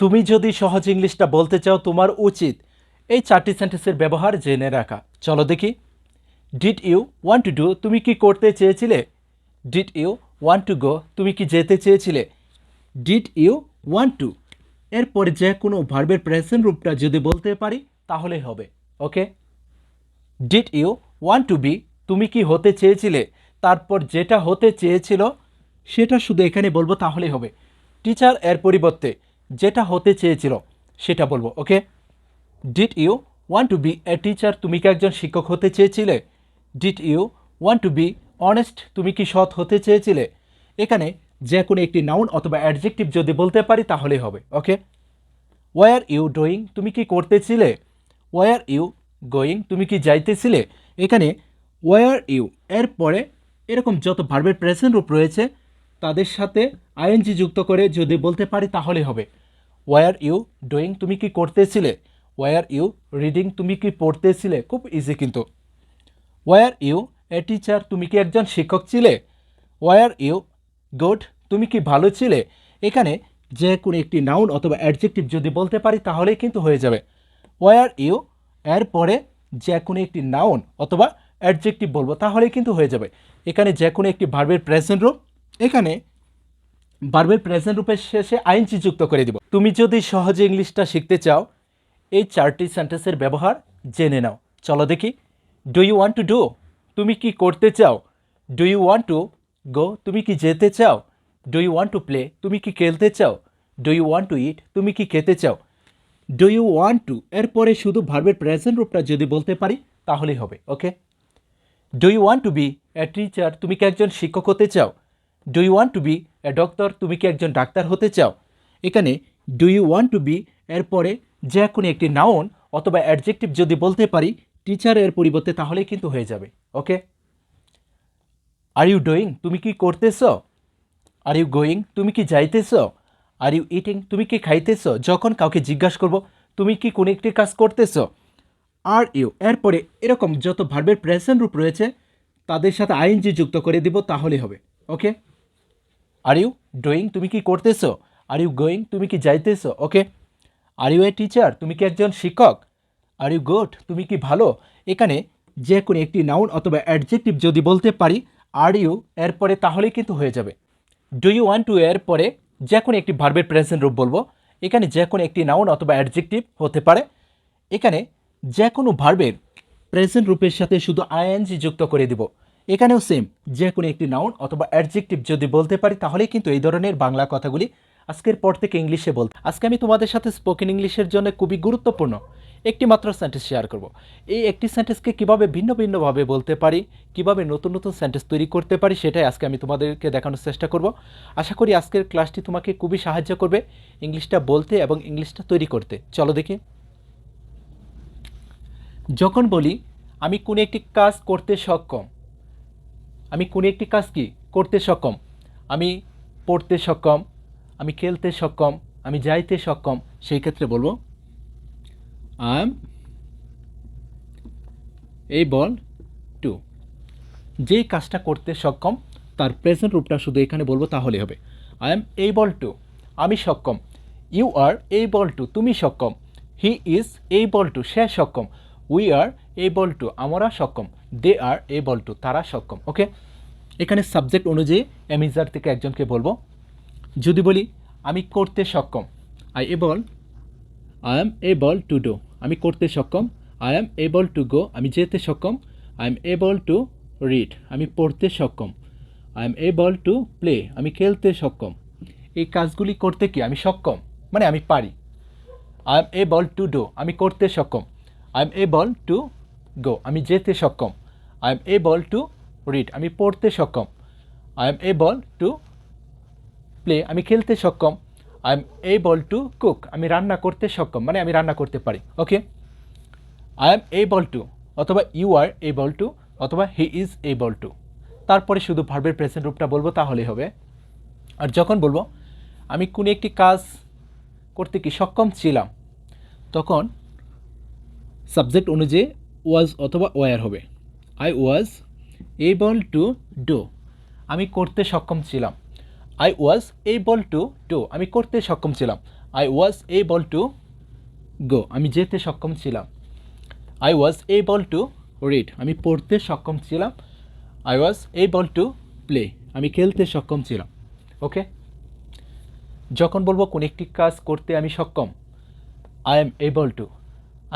তুমি যদি সহজ ইংলিশটা বলতে চাও তোমার উচিত এই চারটি সেন্টেন্সের ব্যবহার জেনে রাখা। চলো দেখি। Did you want to do, তুমি কি করতে চেয়েছিলে? Did you want to go, তুমি কি যেতে চেয়েছিলে? ডিড ইউ ওয়ান্ট টু এরপরে যে কোনো ভার্বের প্রেজেন্ট রূপটা যদি বলতে পারি তাহলেই হবে। Okay. Did you want to be, তুমি কি হতে চেয়েছিলে? তারপর যেটা হতে চেয়েছিল সেটা শুধু এখানে বলবো তাহলেই হবে। টিচার এর পরিবর্তে যেটা হতে চেয়েছিল সেটা বলবো। Okay. Did you want to be a teacher, তুমি কি একজন শিক্ষক হতে চেয়েছিলে? Did you want to be honest, তুমি কি সৎ হতে চেয়েছিলে? এখানে যে কোনো একটি নাউন অথবা অ্যাডজেক্টিভ যদি বলতে পারি তাহলেই হবে। ওকে। ওয়ার ইউ ডুইং, তুমি কি করতেছিলে? ওয়ার ইউ গোয়িং, তুমি কি যাইতেছিলে? এখানে ওয়ার ইউ এর পরে এরকম যত ভার্বের প্রেজেন্ট রূপ রয়েছে তাদের সাথে আইএনজি যুক্ত করে যদি বলতে পারি তাহলেই হবে। ওয়ার ইউ ডুইং, তুমি কি করতেছিলে? ওয়ার ইউ রিডিং, তুমি কি পড়তেছিলে? খুব ইজি কিন্তু। ওয়ার ইউ এ টিচার, তুমি কি একজন শিক্ষক ছিলে? ওয়ার ইউ গুড, তুমি কি ভালো ছিলে? এখানে যে কোনো একটি নাউন অথবা অ্যাডজেক্টিভ যদি বলতে পারি তাহলেই কিন্তু হয়ে যাবে। ওয়ার ইউ এর পরে যে কোনো একটি নাউন অথবা অ্যাডজেক্টিভ বলবো তাহলেই কিন্তু হয়ে যাবে। এখানে যে কোনো একটি ভার্বের প্রেজেন্ট রূপ, এখানে ভার্বের প্রেজেন্ট রূপের শেষে আইএনজি যুক্ত করে দিব। তুমি যদি সহজে ইংলিশটা শিখতে চাও এই চারটি সেন্টেন্সের ব্যবহার জেনে নাও। চলো দেখি। Do you want to do, তুমি কি করতে চাও? Do you want to go, তুমি কি যেতে চাও? Do you want to play, তুমি কি খেলতে চাও? Do you want to eat, তুমি কি খেতে চাও? ডু ইউ ওয়ান্ট টু এরপরে শুধু ভার্বের প্রেজেন্ট রূপটা যদি বলতে পারি তাহলেই হবে। Okay. Do you want to be a teacher, তুমি কি একজন শিক্ষক হতে চাও? Do you want to be a doctor, তুমি কি একজন ডাক্তার হতে চাও? এখানে do you want to be এরপরে যে কোনো একটি নাউন অথবা অ্যাডজেক্টিভ যদি বলতে পারি টিচারের পরিবর্তে তাহলেই কিন্তু হয়ে যাবে। ওকে। আর ইউ ডুইং, তুমি কি করতেছ? আর ইউ গোয়িং, তুমি কি যাইতেছ? আর ইউ ইটিং, তুমি কি খাইতেছ? যখন কাউকে জিজ্ঞাসা করব তুমি কি কোনো একটি কাজ করতেছ, আর ইউ এরপরে এরকম যত ভার্বের প্রেজেন্ট রূপ রয়েছে তাদের সাথে আইএনজি যুক্ত করে দিব তাহলে হবে। ওকে। আর ইউ ডুইং, তুমি কি করতেছ? আর ইউ গোয়িং, তুমি কি যাইতেছ? ওকে। আর ইউ এ টিচার, তুমি কি একজন শিক্ষক? আর ইউ গুড, তুমি কি ভালো? এখানে যে কোনো একটি নাউন অথবা অ্যাডজেক্টিভ যদি বলতে পারি আর ইউ এরপরে তাহলেই কিন্তু হয়ে যাবে। ডু ইউ ওয়ান্ট টু এর পরে যে কোনো একটি ভার্বের প্রেজেন্ট রূপ বলবো। এখানে যে কোনো একটি নাউন অথবা অ্যাডজেক্টিভ হতে পারে। এখানে যে কোনো ভার্বের প্রেজেন্ট রূপের সাথে শুধু আইএনজি যুক্ত করে দিব। এখানেও সেম, যে কোনো একটি নাউন অথবা অ্যাডজেক্টিভ যদি বলতে পারি তাহলেই কিন্তু এই ধরনের বাংলা কথাগুলি আজকের পর থেকে ইংলিশে বলতে। আজকে আমি তোমাদের সাথে স্পোকেন ইংলিশের জন্য খুবই গুরুত্বপূর্ণ একটি মাত্র সেন্টেন্স শেয়ার করব। এই একটি সেন্টেন্সকে কীভাবে ভিন্ন ভিন্নভাবে বলতে পারি, কিভাবে নতুন নতুন সেন্টেন্স তৈরি করতে পারি সেটাই আজকে আমি তোমাদেরকে দেখানোর চেষ্টা করব। আশা করি আজকের ক্লাসটি তোমাকে খুবই সাহায্য করবে ইংলিশটা বলতে এবং ইংলিশটা তৈরি করতে। চলো দেখি। যখন বলি আমি কোনো একটি কাজ করতে সক্ষম, আমি কোনো একটি কাজ কি করতে সক্ষম, আমি পড়তে সক্ষম, আমি খেলতে সক্ষম, আমি যাইতে সক্ষম, সেই ক্ষেত্রে বলবো আই এম এবল টু। যেই কাজটা করতে সক্ষম তার প্রেজেন্ট রূপটা শুধু এখানে বলবো তাহলে হবে। আই এম এবল টু, আমি সক্ষম। ইউ আর এবল টু, তুমি সক্ষম। হি ইজ এবল টু, সে সক্ষম। উই আর এবল টু, আমরা সক্ষম। দে আর এবল টু, তারা সক্ষম। ওকে। এখানে সাবজেক্ট অনুযায়ী এমিজার থেকে একজনকে বলবো। যদি বলি আমি করতে সক্ষম, I am able to do, আমি করতে সক্ষম। I am able to go, আমি যেতে সক্ষম। I am able to read, আমি পড়তে সক্ষম। I am able to play, আমি খেলতে সক্ষম। এই কাজগুলি করতে কি আমি সক্ষম, মানে আমি পারি। I am able to do, আমি করতে সক্ষম। I am able to go, আমি যেতে সক্ষম। I am able to read, আমি পড়তে সক্ষম। I am able to play, আমি খেলতে সক্ষম। I am able to cook, আমি রান্না করতে সক্ষম, মানে আমি রান্না করতে পারি। ওকে। আই এম এবল টু অথবা ইউ আর এবল টু অথবা হি ইজ এবল টু, তারপরে শুধু ভার্বের প্রেজেন্ট রূপটা বলবো তাহলেই হবে। আর যখন বলবো আমি কোনো একটি কাজ করতে কি সক্ষম ছিলাম, তখন সাবজেক্ট অনুযায়ী ওয়াজ অথবা ওয়ার হবে। I was able to do, আমি করতে সক্ষম ছিলাম। I was able to do, আমি করতে সক্ষম ছিলাম। I was able to go, আমি যেতে সক্ষম ছিলাম। I was able to read, আমি পড়তে সক্ষম ছিলাম। I was able to play, আমি খেলতে সক্ষম ছিলাম। ওকে, যখন বলবো কোন একটি কাজ করতে আমি সক্ষম, আই এম এবল টু,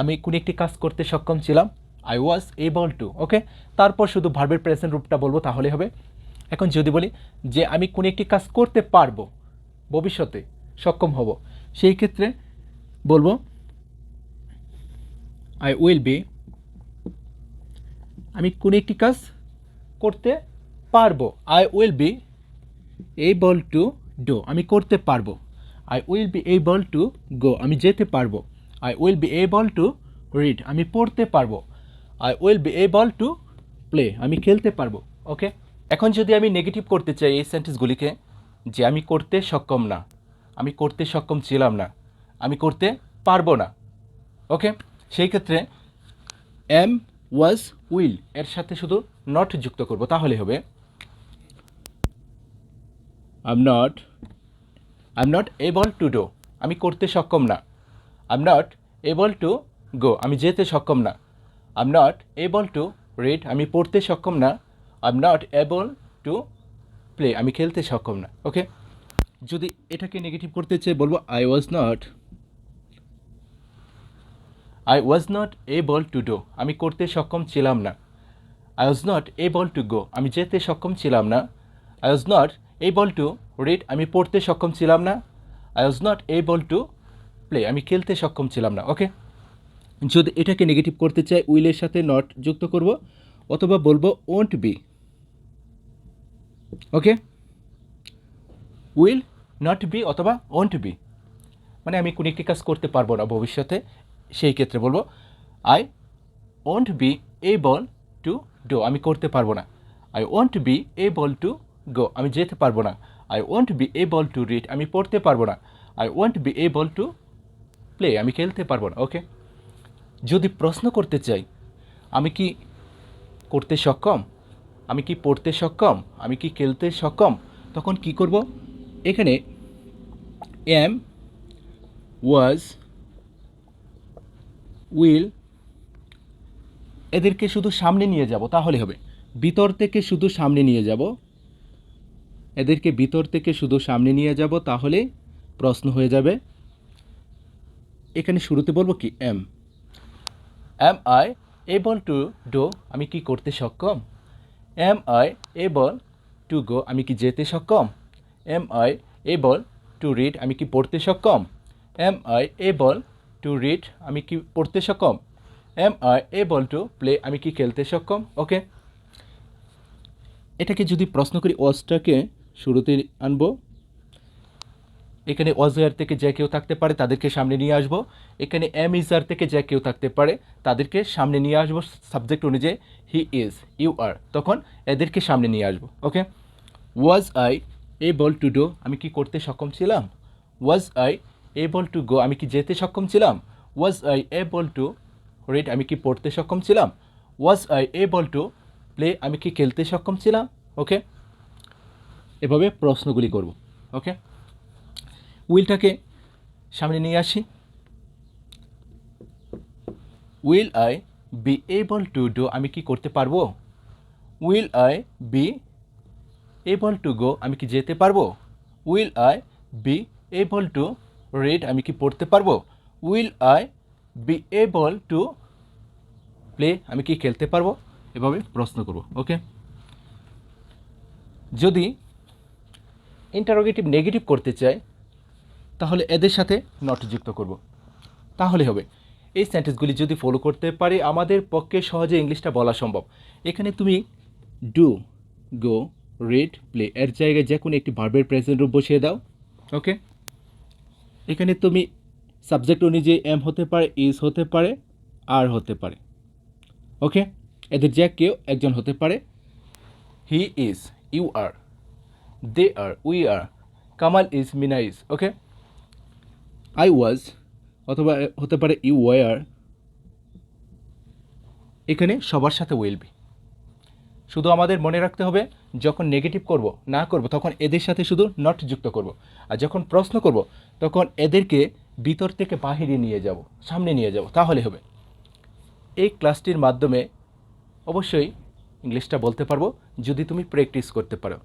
আমি কোন একটি কাজ করতে সক্ষম ছিলাম, আই ওয়াজ এবল টু। ওকে, তারপর শুধু ভার্বের প্রেজেন্ট রূপটা বলবো তাহলে হবে। এখন যদি বলি যে আমি কোন একটি কাজ করতে পারবো, ভবিষ্যতে সক্ষম হব, সেই ক্ষেত্রে বলবো আই উইল বি, আমি কোন একটি কাজ করতে পারবো, I will be able to do, আমি করতে পারবো। I will be able to go, আমি যেতে পারবো। I will be able to read, আমি পড়তে পারবো। I will be able to play, আমি খেলতে পারবো। ওকে, এখন যদি আমি নেগেটিভ করতে চাই এই সেন্টেন্সগুলিকে, যে আমি করতে সক্ষম না, আমি করতে সক্ষম ছিলাম না, আমি করতে পারবো না। ওকে, সেই ক্ষেত্রে এম ওয়াজ উইল এর সাথে শুধু নট যুক্ত করব, তাহলে হবে I am not able to do, আমি করতে সক্ষম না। I am not able to go, আমি যেতে সক্ষম না। I am not able to read, আমি পড়তে সক্ষম না। I am not able to play, আমি খেলতে সক্ষম না। ওকে, যদি এটাকে নেগেটিভ করতে চাই বলবো I was not able to do, আমি করতে সক্ষম ছিলাম না। I was not able to go, আমি যেতে সক্ষম ছিলাম না। I was not able to read, আমি পড়তে সক্ষম ছিলাম না। I was not able to play, আমি খেলতে সক্ষম ছিলাম না। ওকে, যদি এটাকে নেগেটিভ করতে চাই উইলের সাথে নট যুক্ত করব, অথবা বলবো won't be. Okay, will not be অথবা ওন্ট বি, মানে আমি কোনো একটি কাজ করতে পারবো না ভবিষ্যতে, সেই ক্ষেত্রে বলবো I won't be able to do, আমি করতে পারবো না। I won't be able to go, আমি যেতে পারবো না। I won't be able to read, আমি পড়তে পারবো না। I won't be able to play, আমি খেলতে পারবো না। ওকে, যদি প্রশ্ন করতে চাই আমি কি করতে সক্ষম, আমি কি পড়তে সক্ষম, আমি কি খেলতে সক্ষম, তখন কি করব, এখানে এম ওয়াজ উইল এদেরকে শুধু সামনে নিয়ে যাব, তাহলে হবে ভিতর থেকে শুধু সামনে নিয়ে যাব, এদেরকে ভিতর থেকে শুধু সামনে নিয়ে যাব, তাহলে প্রশ্ন হয়ে যাবে। এখানে শুরুতে বলবো কি am I able to do, আমি কি করতে সক্ষম। Am I able to go, আমি কি যেতে সক্ষম। Am I able to read, আমি কি পড়তে সক্ষম। Am I able to read, আমি কি পড়তে সক্ষম। Am I able to play, আমি কি খেলতে সক্ষম। ওকে, এটাকে যদি প্রশ্ন করি ওয়াজটাকে শুরুতে আনবো, এখানে ওয়াজয়ার থেকে যে কেউ থাকতে পারে তাদেরকে সামনে নিয়ে আসবো। এখানে এম ইজার থেকে যে কেউ থাকতে পারে তাদেরকে সামনে নিয়ে আসবো সাবজেক্ট অনুযায়ী, হি ইজ, ইউ আর, তখন এদেরকে সামনে নিয়ে আসবো। Okay, was I able to do, আমি কি করতে সক্ষম ছিলাম। Was I able to go, আমি কি যেতে সক্ষম ছিলাম। Was I able to read, আমি কি পড়তে সক্ষম ছিলাম। Was I able to play, আমি কি খেলতে সক্ষম ছিলাম। ওকে, এভাবে প্রশ্নগুলি করব। ওকে, উইলটাকে সামনে নিয়ে আসি। Will I be able to do, আমি কি করতে পারবো। Will I be able to go, আমি কি যেতে পারবো। Will I be able to read, আমি কি পড়তে পারবো। Will I be able to play, আমি কি খেলতে পারবো। এভাবে প্রশ্ন করব। ওকে, যদি ইন্টারোগেটিভ নেগেটিভ করতে চাই তাহলে এদের সাথে নট যুক্ত করব, তাহলে হবে এই সেন্টেন্সগুলি যদি ফলো করতে পারি আমাদের পক্ষে সহজে ইংলিশটা বলা সম্ভব। এখানে তুমি ডু, গো, রিড, প্লে এর জায়গায় যে কোনো একটি ভার্বের প্রেজেন্ট রূপ বসিয়ে দাও। ওকে, এখানে তুমি সাবজেক্ট অনুযায়ী এম হতে পারে, ইজ হতে পারে, আর হতে পারে। ওকে, এদের যে কেউ একজন হতে পারে। He is, you are, they are, we are, Kamal is, Meena is. Okay, I was অথবা হতে পারে ইউ ওয়ার, এখানে সবার সাথে উইল বি, শুধু আমাদের মনে রাখতে হবে যখন নেগেটিভ করব না করব তখন এদের সাথে শুধু নট যুক্ত করব, আর যখন প্রশ্ন করব তখন এদেরকে ভিতর থেকে বাহিরে নিয়ে যাব, সামনে নিয়ে যাব, তাহলে হবে। এই ক্লাসটির মাধ্যমে অবশ্যই ইংলিশটা বলতে পারবো যদি তুমি প্র্যাকটিস করতে পারো।